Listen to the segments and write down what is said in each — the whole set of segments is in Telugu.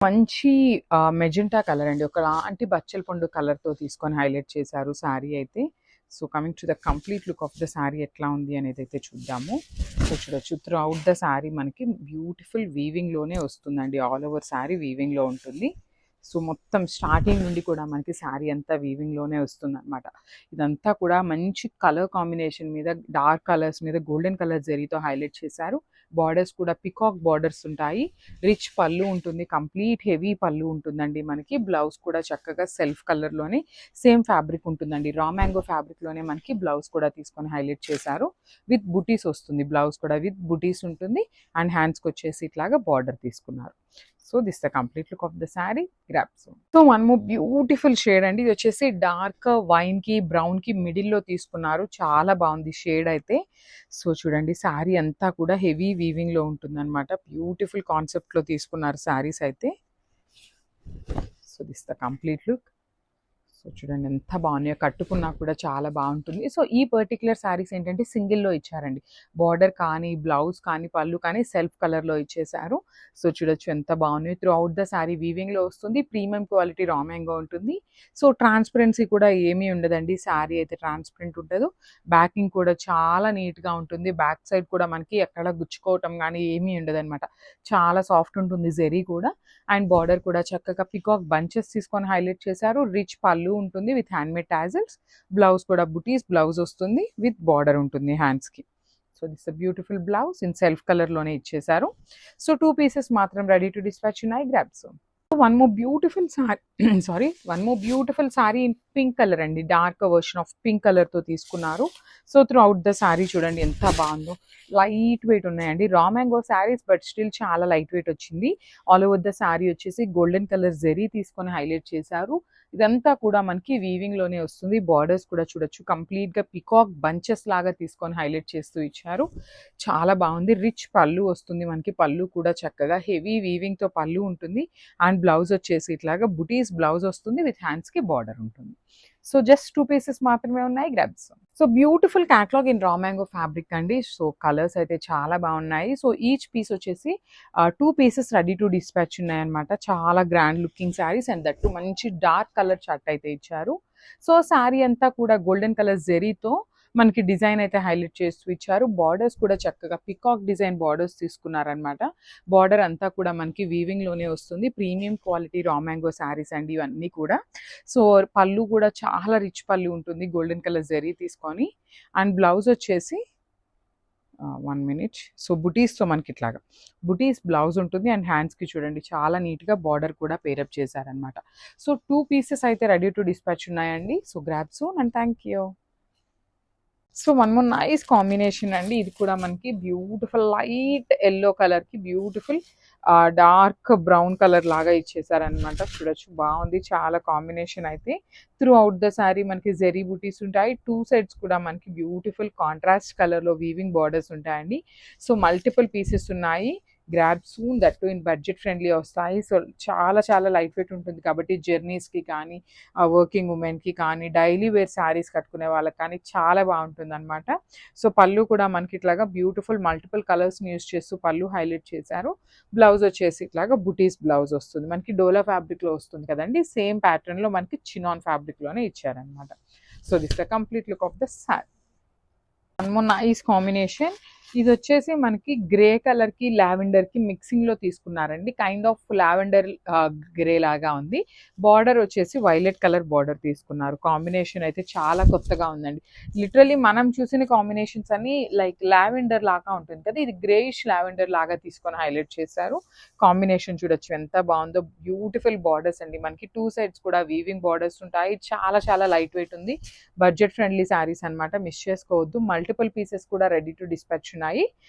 మంచి మెజెంటా కలర్ అండి. ఒకలాంటి బచ్చల పండు కలర్‌తో తీసుకొని హైలైట్ చేశారు శారీ అయితే. So, coming to the complete look of the sari ఎట్లా ఉంది అనేదైతే చూద్దాము. సో, చూడొచ్చు త్రూ ఔట్ ద శారీ మనకి బ్యూటిఫుల్ వీవింగ్‌లోనే వస్తుందండి. ఆల్ ఓవర్ శారీ వీవింగ్‌లో ఉంటుంది. సో, మొత్తం స్టార్టింగ్ నుండి కూడా మనకి శారీ అంతా వీవింగ్‌లోనే వస్తుందనమాట. ఇదంతా కూడా మంచి కలర్ కాంబినేషన్ మీద డార్క్ కలర్స్ మీద గోల్డెన్ కలర్ జరీతో హైలైట్ చేశారు. బార్డర్స్ కూడా పికాక్ బార్డర్స్ ఉంటాయి. రిచ్ పళ్ళు ఉంటుంది. కంప్లీట్ హెవీ పళ్ళు ఉంటుందండి మనకి. బ్లౌజ్ కూడా చక్కగా సెల్ఫ్ కలర్‌లోనే సేమ్ ఫ్యాబ్రిక్ ఉంటుందండి. రా మ్యాంగో ఫ్యాబ్రిక్‌లోనే మనకి బ్లౌజ్ కూడా తీసుకొని హైలైట్ చేశారు. విత్ బుటీస్ వస్తుంది. బ్లౌజ్ కూడా విత్ బుటీస్ ఉంటుంది. అండ్ హ్యాండ్స్‌కి వచ్చేసి ఇట్లాగా బార్డర్ తీసుకున్నారు. So, this the complete look of the sari. Grasp. So, one more beautiful shade అండి. ఇది వచ్చేసి డార్క్ వైన్‌కి, బ్రౌన్‌కి మిడిల్‌లో తీసుకున్నారు. చాలా బాగుంది షేడ్ అయితే. సో, చూడండి శారీ అంతా కూడా హెవీ వీవింగ్‌లో ఉంటుందన్నమాట. బ్యూటిఫుల్ కాన్సెప్ట్‌లో తీసుకున్నారు శారీస్ అయితే. So, this the complete look. So, చూడండి ఎంత బాగున్నాయో. కట్టుకున్నా కూడా చాలా బాగుంటుంది. సో, ఈ పర్టిక్యులర్ శారీస్ ఏంటంటే సింగిల్‌లో ఇచ్చారండి. బార్డర్ కానీ, బ్లౌజ్ కానీ, పళ్ళు కానీ సెల్ఫ్ కలర్‌లో ఇచ్చేశారు. సో, చూడొచ్చు ఎంత బాగున్నాయో. త్రూ ఔట్ ద శారీ వీవింగ్‌లో వస్తుంది. ప్రీమియం క్వాలిటీ రా మ్యాంగో ఉంటుంది. సో, ట్రాన్స్పరెన్సీ కూడా ఏమీ ఉండదండి. శారీ అయితే ట్రాన్స్పరెంట్ ఉండదు. బ్యాకింగ్ కూడా చాలా నీట్‌గా ఉంటుంది. బ్యాక్ సైడ్ కూడా మనకి ఎక్కడ గుచ్చుకోవటం కానీ ఏమీ ఉండదనమాట. చాలా సాఫ్ట్ ఉంటుంది జరీ కూడా. అండ్ బార్డర్ కూడా చక్కగా పికాక్ బంచెస్ తీసుకొని హైలైట్ చేశారు. రిచ్ పళ్ళు ఉంటుంది విత్ హ్యాండ్మేడ్ టాజిల్స్. బ్లౌజ్ కూడా బుటీస్ బ్లౌజ్ వస్తుంది విత్ బార్డర్ ఉంటుంది హ్యాండ్స్‌కి. So, this beautiful blouse in self కలర్‌లోనే ఇచ్చేశారు. సో, 2 పీసెస్ మాత్రం రెడీ టు డిస్పాచ్ ఉన్నాయి. Grabs. One more beautiful sorry one more beautiful sorry in pink colour అండి. డార్క్ వర్షన్ ఆఫ్ పింక్ కలర్తో తీసుకున్నారు. So, through out the sari చూడండి ఎంత బాగుందో. లైట్ వెయిట్ ఉన్నాయండి. Raw mango saris but still చాలా లైట్ వెయిట్ వచ్చింది. ఆల్ ఓవర్ ద శారీ వచ్చేసి గోల్డెన్ కలర్ జరీ తీసుకొని హైలైట్ చేశారు. ఇదంతా కూడా మనకి వీవింగ్‌లోనే వస్తుంది. బార్డర్స్ కూడా చూడొచ్చు కంప్లీట్‌గా పికాక్ బంచెస్ లాగా తీసుకొని హైలైట్ చేస్తూ ఇచ్చారు. చాలా బాగుంది. రిచ్ పళ్ళు వస్తుంది మనకి. పళ్ళు కూడా చక్కగా హెవీ వీవింగ్‌తో పళ్ళు ఉంటుంది. అండ్ బ్లౌజ్ వచ్చేసి ఇట్లాగా బుటీస్ బ్లౌజ్ వస్తుంది విత్ హ్యాండ్స్‌కి బార్డర్ ఉంటుంది. సో, జస్ట్ 2 పీసెస్ మాత్రమే ఉన్నాయి. Grabs. So, beautiful catalogue in raw mango fabric అండి. సో, కలర్స్ అయితే చాలా బాగున్నాయి. సో, ఈచ్ పీస్ వచ్చేసి 2 పీసెస్ రెడీ టు డిస్పాచ్ ఉన్నాయన్నమాట. చాలా grand looking saris and that మంచి డార్క్ కలర్ చార్ట్ అయితే ఇచ్చారు. సో, శారీ అంతా కూడా గోల్డెన్ కలర్ జెరీతో మనకి డిజైన్ అయితే హైలైట్ చేస్తూ ఇచ్చారు. బార్డర్స్ కూడా చక్కగా పికాక్ డిజైన్ బార్డర్స్ తీసుకున్నారనమాట. బార్డర్ అంతా కూడా మనకి వీవింగ్‌లోనే వస్తుంది. Premium quality raw mango saris అండి ఇవన్నీ కూడా. సో, పళ్ళు కూడా చాలా రిచ్ పళ్ళు ఉంటుంది. గోల్డెన్ కలర్ జరీ తీసుకొని అండ్ బ్లౌజ్ వచ్చేసి 1 మినిట్. సో, బుటీస్‌తో మనకి ఇట్లాగా బుటీస్ బ్లౌజ్ ఉంటుంది అండ్ హ్యాండ్స్‌కి చూడండి చాలా నీట్‌గా బార్డర్ కూడా పేరప్ చేశారనమాట. సో, 2 పీసెస్ అయితే రెడీ టు డిస్పాచ్ ఉన్నాయండి. So, grab soon and thank you. So, one more nice combination అండి. ఇది కూడా మనకి బ్యూటిఫుల్ లైట్ యెల్లో కలర్‌కి బ్యూటిఫుల్ డార్క్ బ్రౌన్ కలర్ లాగా ఇచ్చేసారనమాట. చూడొచ్చు బాగుంది. చాలా కాంబినేషన్ అయితే. త్రూ ఔట్ ద శారీ మనకి జెరీ బుటీస్ ఉంటాయి. 2 సైడ్స్ కూడా మనకి బ్యూటిఫుల్ కాంట్రాస్ట్ కలర్‌లో వీవింగ్ బార్డర్స్ ఉంటాయండి. సో, మల్టిపుల్ పీసెస్ ఉన్నాయి. Grab soon that to in budget friendly వస్తాయి. సో, చాలా చాలా లైట్ వెయిట్ ఉంటుంది కాబట్టి జర్నీస్‌కి కానీ, వర్కింగ్ ఉమెన్‌కి కానీ, డైలీ వేర్ శారీస్ కట్టుకునే వాళ్ళకి కానీ చాలా బాగుంటుందన్నమాట. సో, పళ్ళు కూడా మనకి ఇట్లాగా బ్యూటిఫుల్ మల్టిపుల్ కలర్స్‌ని యూజ్ చేస్తూ పళ్ళు హైలైట్ చేశారు. బ్లౌజ్ వచ్చేసి ఇట్లాగా బుటీస్ బ్లౌజ్ వస్తుంది. మనకి డోలా ఫ్యాబ్రిక్‌లో వస్తుంది కదండీ! సేమ్ ప్యాటర్న్‌లో మనకి చినాన్ ఫ్యాబ్రిక్‌లోనే ఇచ్చారనమాట. So, this the complete look of the sari. One more nice combination. ఇది వచ్చేసి మనకి గ్రే కలర్‌కి, లావెండర్‌కి మిక్సింగ్‌లో తీసుకున్నారండి. కైండ్ ఆఫ్ లావెండర్ గ్రే లాగా ఉంది. బార్డర్ వచ్చేసి వైలెట్ కలర్ బార్డర్ తీసుకున్నారు. కాంబినేషన్ అయితే చాలా కొత్తగా ఉందండి. లిటరల్లీ మనం చూసిన కాంబినేషన్స్ అన్నీ లైక్ లావెండర్ లాగా ఉంటుంది కదా! ఇది గ్రేయిష్ లావెండర్ లాగా తీసుకొని హైలైట్ చేశారు. కాంబినేషన్ చూడొచ్చు ఎంత బాగుందో. బ్యూటిఫుల్ బార్డర్స్ అండి. మనకి 2 సైడ్స్ కూడా వీవింగ్ బార్డర్స్ ఉంటాయి. చాలా చాలా లైట్ వెయిట్ ఉంది. బడ్జెట్ ఫ్రెండ్లీ శారీస్ అనమాట. మిస్ చేసుకోవద్దు. మల్టిపుల్ పీసెస్ కూడా రెడీ టు డిస్పాచ్ ఉన్నాయి.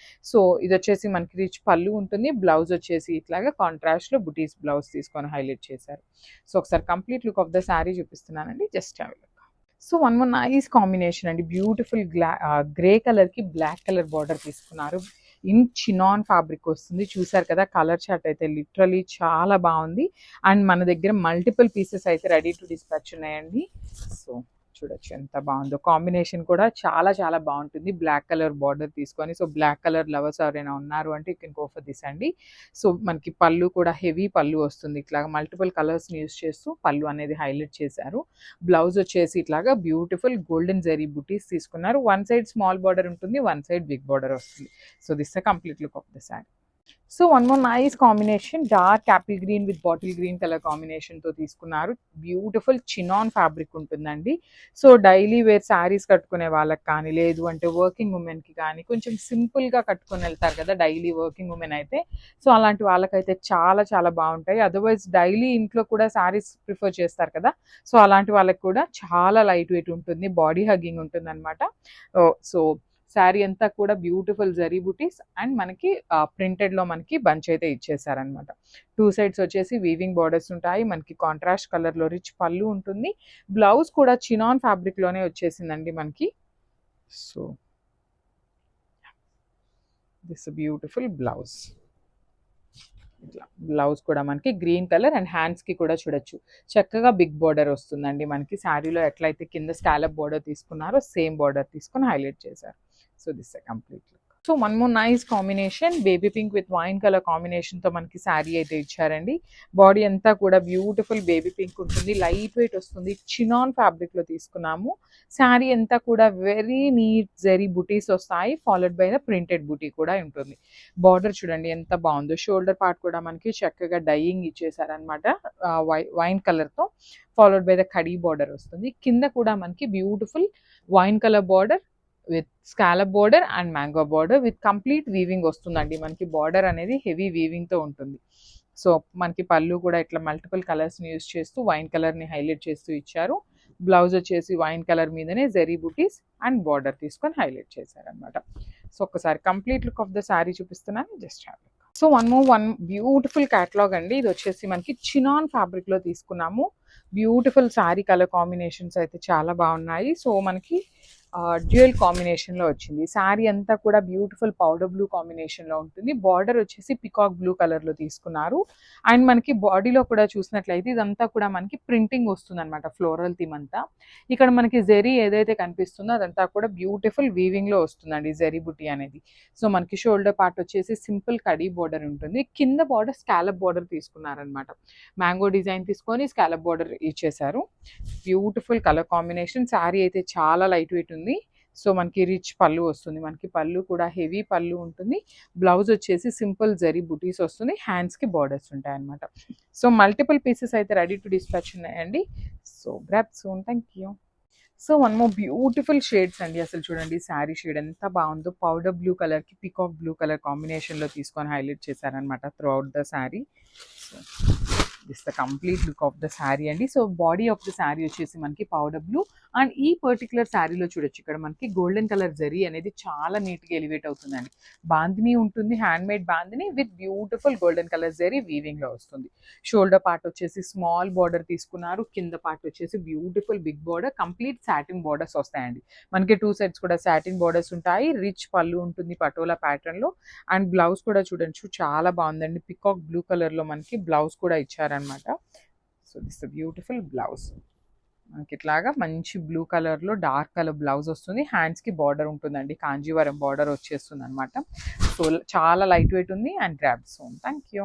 సో, ఇది వచ్చేసి మనకి రిచ్ పళ్ళు ఉంటుంది. బ్లౌజ్ వచ్చేసి ఇట్లాగా కాంట్రాస్ట్‌లో బుటీస్ బ్లౌజ్ తీసుకొని హైలైట్ చేశారు. సో, ఒకసారి complete look of the sari చూపిస్తున్నానండి. Just have a look. So, one more nice combination అండి. బ్యూటిఫుల్ గ్రే కలర్‌కి బ్లాక్ కలర్ బార్డర్ తీసుకున్నారు. ఇన్ చినాన్ ఫ్యాబ్రిక్ వస్తుంది. చూసారు కదా కలర్ చార్ట్ అయితే లిటరల్లీ చాలా బాగుంది. అండ్ మన దగ్గర మల్టిపుల్ పీసెస్ అయితే రెడీ టు డిస్పాచ్ ఉన్నాయండి. సో, చూడొచ్చు ఎంత బాగుందో. కాంబినేషన్ కూడా చాలా చాలా బాగుంటుంది. బ్లాక్ కలర్ బార్డర్ తీసుకొని, సో బ్లాక్ కలర్ లవర్స్ ఎవరైనా ఉన్నారు అంటే you can go for this అండి. సో మనకి పళ్ళు కూడా హెవీ పళ్ళు వస్తుంది. ఇట్లాగా మల్టిపుల్ కలర్స్ని యూస్ చేస్తూ పళ్ళు అనేది హైలైట్ చేశారు. బ్లౌజ్ వచ్చేసి ఇట్లాగా బ్యూటిఫుల్ గోల్డెన్ జరీ బుటీస్ తీసుకున్నారు. వన్ సైడ్ స్మాల్ బార్డర్ ఉంటుంది, వన్ సైడ్ బిగ్ బార్డర్ వస్తుంది. So this the complete look of the sari. So one more nice combination, dark Apple green with bottle green colour కాంబినేషన్తో తీసుకున్నారు. బ్యూటిఫుల్ చినాన్ ఫ్యాబ్రిక్ ఉంటుందండి. సో డైలీ వేర్ శారీస్ కట్టుకునే వాళ్ళకి కానీ, లేదు అంటే వర్కింగ్ ఉమెన్కి కానీ, కొంచెం సింపుల్గా కట్టుకొని వెళ్తారు కదా డైలీ వర్కింగ్ ఉమెన్ అయితే, సో అలాంటి వాళ్ళకైతే చాలా చాలా బాగుంటాయి. అదర్వైజ్ డైలీ ఇంట్లో కూడా శారీస్ ప్రిఫర్ చేస్తారు కదా, సో అలాంటి వాళ్ళకి కూడా చాలా లైట్ వెయిట్ ఉంటుంది, బాడీ హగ్గింగ్ ఉంటుంది అనమాట. సో శారీ అంతా కూడా బ్యూటిఫుల్ జరీ బుటీస్ అండ్ మనకి ప్రింటెడ్లో మనకి బంచ్ అయితే ఇచ్చేసారనమాట. టూ సైడ్స్ వచ్చేసి వీవింగ్ బార్డర్స్ ఉంటాయి. మనకి కాంట్రాస్ట్ కలర్లో రిచ్ పళ్ళు ఉంటుంది. బ్లౌజ్ కూడా చినాన్ ఫ్యాబ్రిక్లోనే వచ్చేసిందండి మనకి. So this beautiful blouse. ఇట్లా బ్లౌజ్ కూడా మనకి గ్రీన్ కలర్ అండ్ హ్యాండ్స్కి కూడా చూడొచ్చు చక్కగా బిగ్ బార్డర్ వస్తుందండి మనకి. శారీలో ఎట్లయితే కింద స్కాలప్ బార్డర్ తీసుకున్నారో సేమ్ బార్డర్ తీసుకొని హైలైట్ చేశారు. So this complete look. So one more nice combination, baby pink with wine colour కాంబినేషన్తో మనకి శారీ అయితే ఇచ్చారండి. బాడీ అంతా కూడా బ్యూటిఫుల్ బేబీ పింక్ ఉంటుంది, లైట్ వెయిట్ వస్తుంది, చినాన్ ఫ్యాబ్రిక్లో తీసుకున్నాము. శారీ అంతా కూడా వెరీ నీట్ జరీ బుటీస్ వస్తాయి, ఫాలోడ్ బై ద ప్రింటెడ్ బుటీ కూడా ఉంటుంది. బార్డర్ చూడండి ఎంత బాగుందో. షోల్డర్ పార్ట్ కూడా మనకి చక్కగా డైయింగ్ ఇచ్చేసారనమాట వైన్ కలర్తో, followed by the khadi border వస్తుంది. కింద కూడా మనకి beautiful wine colour border with scallop border and mango border with complete weaving వస్తుందండి మనకి. బార్డర్ అనేది హెవీ వీవింగ్తో ఉంటుంది. సో మనకి పళ్ళు కూడా ఇట్లా మల్టిపుల్ కలర్స్ని యూస్ చేస్తూ వైన్ కలర్ని హైలైట్ చేస్తూ ఇచ్చారు. బ్లౌజ్ వచ్చేసి వైన్ కలర్ మీదనే జరీ బుటీస్ అండ్ బార్డర్ తీసుకొని హైలైట్ చేశారనమాట. సో ఒక్కసారి complete look of the sari చూపిస్తున్నాను, just have. So one beautiful catalogue అండి. ఇది వచ్చేసి మనకి చినాన్ ఫ్యాబ్రిక్లో తీసుకున్నాము. బ్యూటిఫుల్ శారీ కలర్ కాంబినేషన్స్ అయితే చాలా బాగున్నాయి. సో మనకి డ్యూయల్ కాంబినేషన్లో వచ్చింది. శారీ అంతా కూడా బ్యూటిఫుల్ పౌడర్ బ్లూ కాంబినేషన్లో ఉంటుంది. బార్డర్ వచ్చేసి పికాక్ బ్లూ కలర్లో తీసుకున్నారు. అండ్ మనకి బాడీలో కూడా చూసినట్లయితే ఇదంతా కూడా మనకి ప్రింటింగ్ వస్తుంది అనమాట, ఫ్లోరల్ థీమ్ అంతా. ఇక్కడ మనకి జెరీ ఏదైతే కనిపిస్తుందో అదంతా కూడా బ్యూటిఫుల్ వీవింగ్లో వస్తుందండి జెరీ బుటీ అనేది. సో మనకి షోల్డర్ పార్ట్ వచ్చేసి సింపుల్ కడీ బార్డర్ ఉంటుంది. కింద బార్డర్ స్కాలప్ బార్డర్ తీసుకున్నారనమాట. మ్యాంగో డిజైన్ తీసుకొని స్కాలప్ బార్డర్ ఇచ్చేసారు. Beautiful colour combination. శారీ అయితే చాలా లైట్ వెయిట్ ఉంది. సో మనకి రిచ్ పళ్ళు వస్తుంది, మనకి పళ్ళు కూడా హెవీ పళ్ళు ఉంటుంది. బ్లౌజ్ వచ్చేసి సింపుల్ జరీ బుటీస్ వస్తుంది, హ్యాండ్స్కి బార్డర్స్ ఉంటాయి అనమాట. సో మల్టిపుల్ పీసెస్ అయితే రెడీ టు డిస్పాచ్ ఉన్నాయండి. So grab soon, thank you. So one more beautiful shades అండి. అసలు చూడండి శారీ షేడ్ ఎంత బాగుందో. పౌడర్ బ్లూ కలర్కి పికాక్ బ్లూ కలర్ కాంబినేషన్లో తీసుకొని హైలైట్ చేశారనమాట throughout the sari. So this the complete look of the sari అండి. So body of the sari వచ్చేసి మనకి పౌడర్ బ్లూ అండ్ ఈ పర్టికులర్ శారీలో చూడొచ్చు ఇక్కడ మనకి గోల్డెన్ కలర్ జరీ అనేది చాలా నీట్గా ఎలివేట్ అవుతుందండి. బాందిని ఉంటుంది, handmade bandhani with beautiful golden colour zari వీవింగ్లో వస్తుంది. షోల్డర్ పార్ట్ వచ్చేసి స్మాల్ బార్డర్ తీసుకున్నారు, కింద పార్ట్ వచ్చేసి beautiful big border, complete satin borders వస్తాయండి మనకి. టూ సైడ్స్ కూడా సాటిన్ బార్డర్స్ ఉంటాయి. రిచ్ పళ్ళు ఉంటుంది పటోలా ప్యాటర్న్లో. అండ్ బ్లౌజ్ కూడా చూడొచ్చు చాలా బాగుందండి, పికాక్ బ్లూ కలర్లో మనకి బ్లౌజ్ కూడా ఇచ్చారనమాట. So this beautiful blouse. మనకి ఇట్లాగా మంచి బ్లూ కలర్లో డార్క్ కలర్ బ్లౌజ్ వస్తుంది. హ్యాండ్స్కి బార్డర్ ఉంటుందండి, కాంజీవరం బార్డర్ వచ్చేస్తుంది అనమాట. సో చాలా లైట్ వెయిట్ ఉంది and grab son. Thank you.